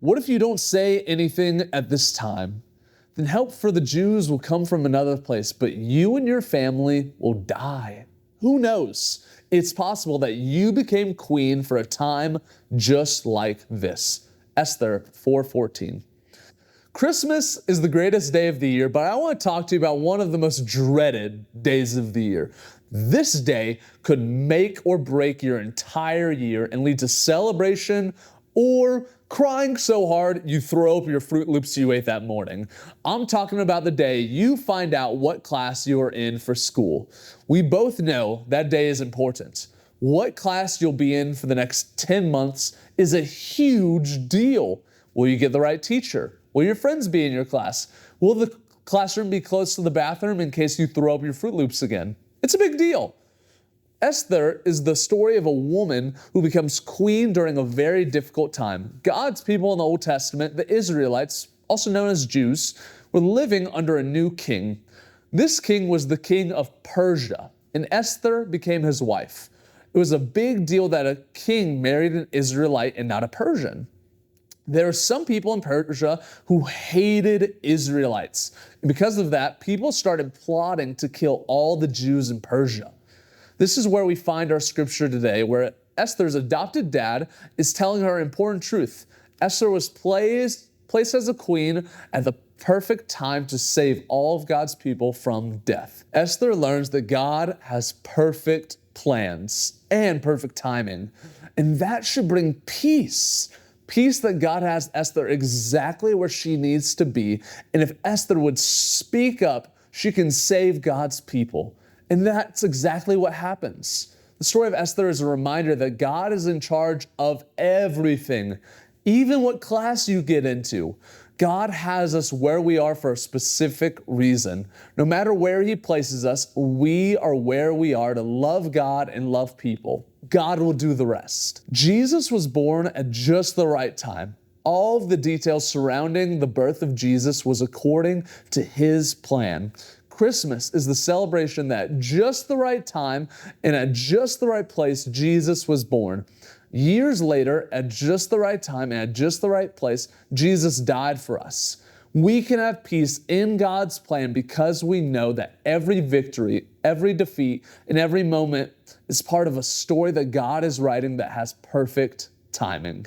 What if you don't say anything at this time? Then help for the Jews will come from another place, but you and your family will die. Who knows? It's possible that you became queen for a time just like this. Esther 4:14. Christmas is the greatest day of the year, but I want to talk to you about one of the most dreaded days of the year. This day could make or break your entire year and lead to celebration or crying so hard you throw up your Fruit Loops you ate that morning. I'm talking about the day you find out what class you are in for school. We both know that day is important. What class you'll be in for the next 10 months is a huge deal. Will you get the right teacher? Will your friends be in your class? Will the classroom be close to the bathroom in case you throw up your Fruit Loops again? It's a big deal. Esther is the story of a woman who becomes queen during a very difficult time. God's people in the Old Testament, the Israelites, also known as Jews, were living under a new king. This king was the king of Persia, and Esther became his wife. It was a big deal that a king married an Israelite and not a Persian. There are some people in Persia who hated Israelites, and because of that, people started plotting to kill all the Jews in Persia. This is where we find our scripture today, where Esther's adopted dad is telling her an important truth. Esther was placed as a queen at the perfect time to save all of God's people from death. Esther learns that God has perfect plans and perfect timing, and that should bring peace. Peace that God has Esther exactly where she needs to be, and if Esther would speak up, she can save God's people. And that's exactly what happens. The story of Esther is a reminder that God is in charge of everything, even what class you get into. God has us where we are for a specific reason. No matter where He places us, we are where we are to love God and love people. God will do the rest. Jesus was born at just the right time. All of the details surrounding the birth of Jesus was according to His plan. Christmas is the celebration that at just the right time and at just the right place, Jesus was born. Years later, at just the right time and at just the right place, Jesus died for us. We can have peace in God's plan because we know that every victory, every defeat, and every moment is part of a story that God is writing that has perfect timing.